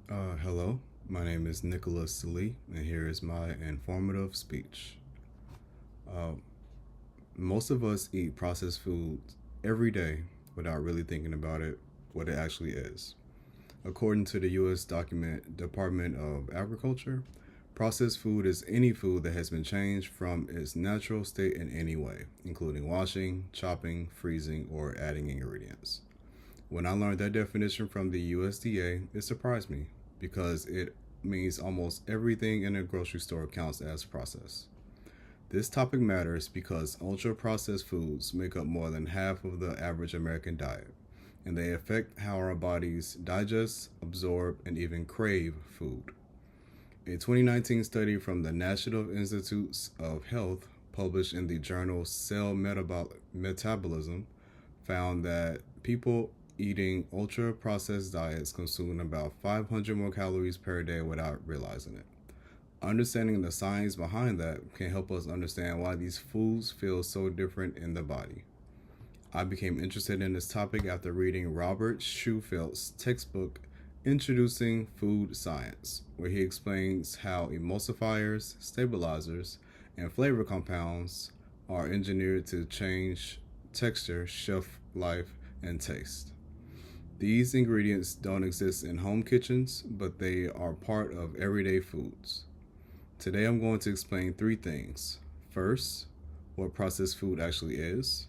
Hello, my name is Nicholas Lee, and here is my informative speech. Uh, Most of us eat processed foods every day without really thinking about what it actually is. According to the U.S. document Department of Agriculture, processed food is any food that has been changed from its natural state in any way, including washing, chopping, freezing, or adding ingredients. When I learned that definition from the USDA, it surprised me because it means almost everything in a grocery store counts as processed. This topic matters because ultra processed foods make up more than half of the average American diet, and they affect how our bodies digest, absorb, and even crave food. A 2019 study from the National Institutes of Health, published in the journal Metabolism, found that people eating ultra processed diets consume about 500 more calories per day without realizing it. Understanding the science behind that can help us understand why these foods feel so different in the body. I became interested in this topic after reading Robert Schufeld's textbook, Introducing Food Science, where he explains how emulsifiers, stabilizers, and flavor compounds are engineered to change texture, shelf life, and taste. These ingredients don't exist in home kitchens, but they are part of everyday foods. Today I'm going to explain three things. First, what processed food actually is.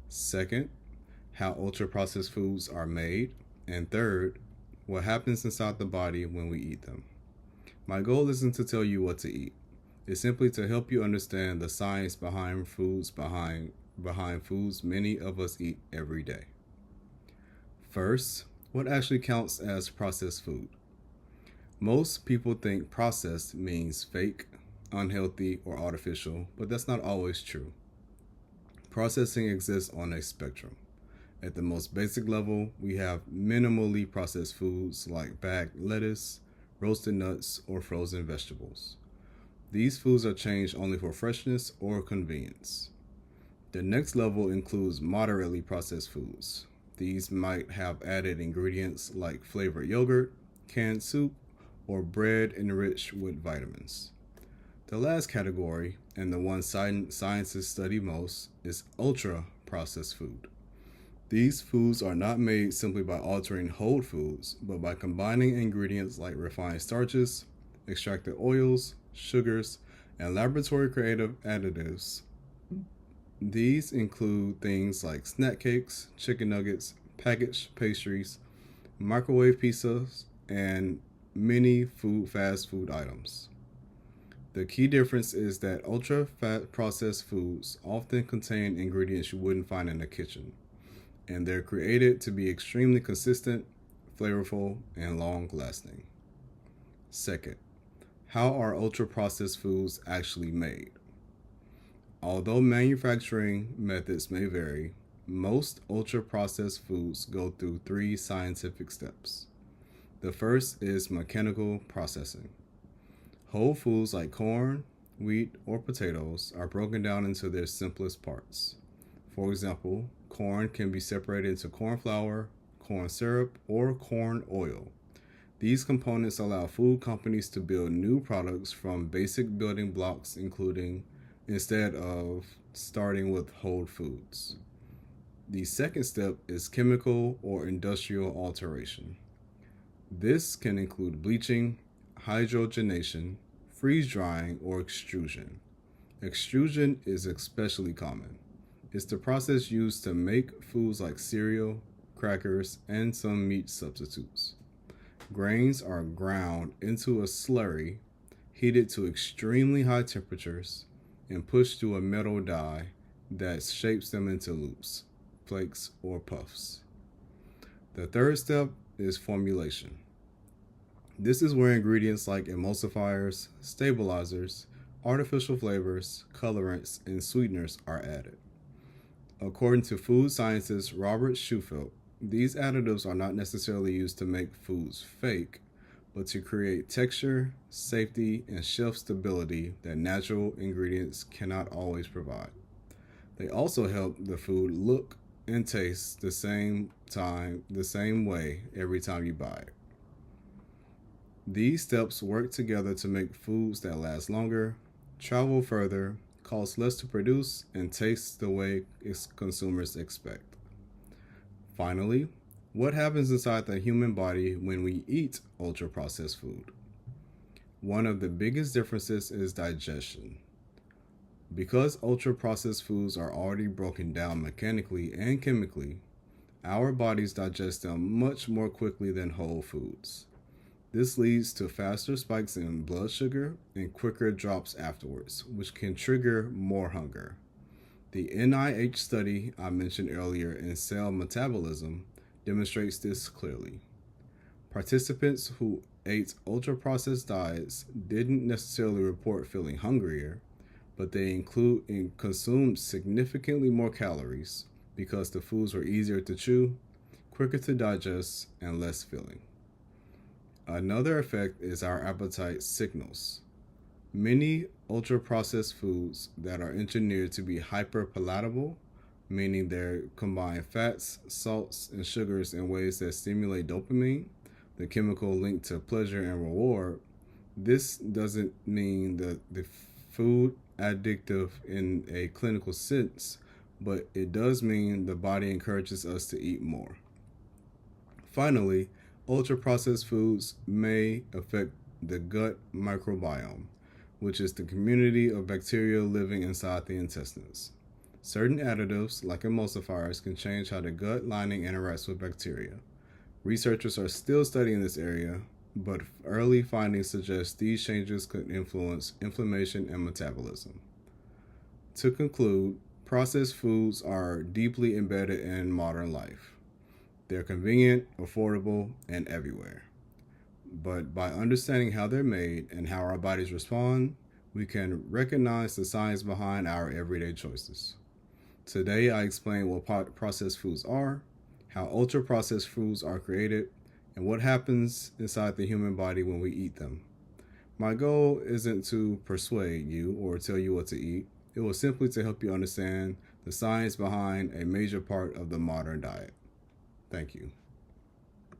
Second, how ultra processed foods are made. And third, what happens inside the body when we eat them. My goal isn't to tell you what to eat. It's simply to help you understand the science behind foods many of us eat every day. First, what actually counts as processed food? Most people think processed means fake, unhealthy, or artificial, but that's not always true. Processing exists on a spectrum. At the most basic level, we have minimally processed foods like bagged lettuce, roasted nuts, or frozen vegetables. These foods are changed only for freshness or convenience. The next level includes moderately processed foods. These might have added ingredients like flavored yogurt, canned soup, or bread enriched with vitamins. The last category, and the one scientists study most, is ultra processed food. These foods are not made simply by altering whole foods, but by combining ingredients like refined starches, extracted oils, sugars, and laboratory creative additives. These include things like snack cakes, chicken nuggets, packaged pastries, microwave pizzas, and many fast food items. The key difference is that ultra fat processed foods often contain ingredients you wouldn't find in the kitchen, and they're created to be extremely consistent, flavorful, and long lasting. Second, how are ultra processed foods actually made? Although manufacturing methods may vary, most ultra processed foods go through three scientific steps. The first is mechanical processing. Whole foods like corn, wheat, or potatoes are broken down into their simplest parts. For example, corn can be separated into corn flour, corn syrup, or corn oil. These components allow food companies to build new products from basic building blocks, including instead of starting with whole foods. The second step is chemical or industrial alteration. This can include bleaching, hydrogenation, freeze drying, or extrusion. Extrusion is especially common. It's the process used to make foods like cereal, crackers, and some meat substitutes. Grains are ground into a slurry, heated to extremely high temperatures, and pushed through a metal die that shapes them into loops, flakes, or puffs. The third step is formulation. This is where ingredients like emulsifiers, stabilizers, artificial flavors, colorants, and sweeteners are added. According to food scientist Robert Schufelt, these additives are not necessarily used to make foods fake, but to create texture, safety, and shelf stability that natural ingredients cannot always provide. They also help the food look and taste the same way every time you buy it. These steps work together to make foods that last longer, travel further, cost less to produce, and taste the way its consumers expect. Finally, what happens inside the human body when we eat ultra processed food? One of the biggest differences is digestion. Because ultra processed foods are already broken down mechanically and chemically, our bodies digest them much more quickly than whole foods. This leads to faster spikes in blood sugar and quicker drops afterwards, which can trigger more hunger. The NIH study I mentioned earlier in cell metabolism demonstrates this clearly. Participants who ate ultra processed diets didn't necessarily report feeling hungrier, but they consumed significantly more calories because the foods were easier to chew, quicker to digest, and less filling. Another effect is our appetite signals. Many ultra processed foods that are engineered to be hyper palatable, meaning they combine fats, salts, and sugars in ways that stimulate dopamine, the chemical linked to pleasure and reward. This doesn't mean that the food addictive in a clinical sense, but it does mean the body encourages us to eat more. Finally, ultra processed foods may affect the gut microbiome, which is the community of bacteria living inside the intestines. Certain additives, like emulsifiers, can change how the gut lining interacts with bacteria. Researchers are still studying this area, but early findings suggest these changes could influence inflammation and metabolism. To conclude, processed foods are deeply embedded in modern life. They're convenient, affordable, and everywhere. But by understanding how they're made and how our bodies respond, we can recognize the science behind our everyday choices. Today, I explained what processed foods are, how ultra processed foods are created, and what happens inside the human body when we eat them. My goal isn't to persuade you or tell you what to eat. It was simply to help you understand the science behind a major part of the modern diet. Thank you.